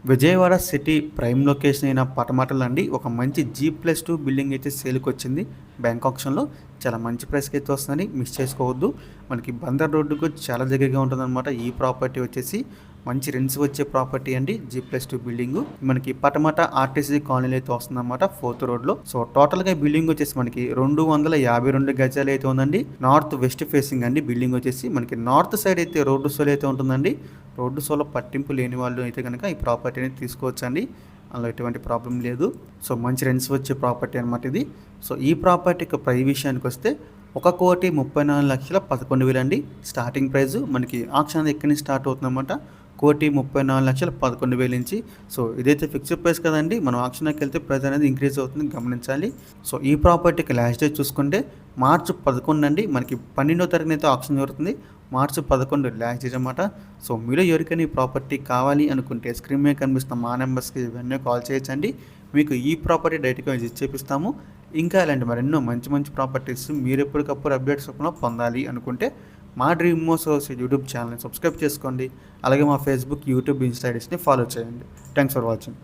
Vijayawada city prime location అయిన పటమటలు అండి ఒక మంచి G+2 బిల్డింగ్ అయితే సేల్కి వచ్చింది. బ్యాంక్ ఆప్షన్లో చాలా మంచి ప్రైస్కి అయితే వస్తుందని మిస్ చేసుకోవద్దు. మనకి బందర్ రోడ్డుకు చాలా దగ్గరగా ఉంటుందన్నమాట. ఈ ప్రాపర్టీ వచ్చేసి మంచి రెంట్స్ వచ్చే ప్రాపర్టీ అండి. G+2 బిల్డింగ్ మనకి పటమట ఆర్టీసీ కాలనీలో అయితే వస్తుందన్నమాట, 4th రోడ్లో. సో టోటల్గా బిల్డింగ్ వచ్చేసి మనకి 252 గజాలు అయితే ఉందండి. నార్త్ వెస్ట్ ఫేసింగ్ అండి. బిల్డింగ్ వచ్చేసి మనకి నార్త్ సైడ్ అయితే రోడ్డు సోల్ అయితే ఉంటుందండి. రోడ్డు సోలో పట్టింపు లేని వాళ్ళు అయితే కనుక ఈ ప్రాపర్టీని తీసుకోవచ్చండి. అందులో ఎటువంటి ప్రాబ్లం లేదు. సో మంచి రెంట్స్ వచ్చే ప్రాపర్టీ అనమాట ఇది. సో ఈ ప్రాపర్టీకి ప్రైస్ విషయానికి వస్తే 1,34,11,000 అండి స్టార్టింగ్ ప్రైస్. మనకి ఆక్షన్ ఎక్కడి నుంచి స్టార్ట్ అవుతుందన్నమాట, 1,34,11,000 నుంచి. సో ఇదైతే ఫిక్స్డ్ ప్రైస్ కదండి, మనం ఆక్షన్కి వెళ్తే ప్రైస్ అనేది ఇంక్రీజ్ అవుతుంది, గమనించాలి. సో ఈ ప్రాపర్టీకి లాస్ట్ డేట్ చూసుకుంటే మార్చి 11 అండి. మనకి 12వ తారీఖున అయితే ఆక్షన్ జరుగుతుంది. మార్చి 11 లాస్ట్ డేట్ అనమాట. సో మీరు ఎవరికైనా ఈ ప్రాపర్టీ కావాలి అనుకుంటే స్క్రీన్ మీద కనిపిస్తున్న మా నెంబర్స్కి ఇవన్నీ కాల్ చేయొచ్చండి. మీకు ఈ ప్రాపర్టీ డైరెక్ట్గా విజిట్ చేపిస్తాము. ఇంకా ఇలాంటి మరెన్నో మంచి మంచి ప్రాపర్టీస్ మీరు ఎప్పటికప్పుడు అప్డేట్స్ పొందాలి అనుకుంటే మా డ్రీమ్ మోస్ యూట్యూబ్ ఛానల్ని సబ్స్క్రైబ్ చేసుకోండి. అలాగే మా ఫేస్బుక్, యూట్యూబ్, ఇన్స్టా ఐడీస్ని ఫాలో చేయండి. Thanks for watching.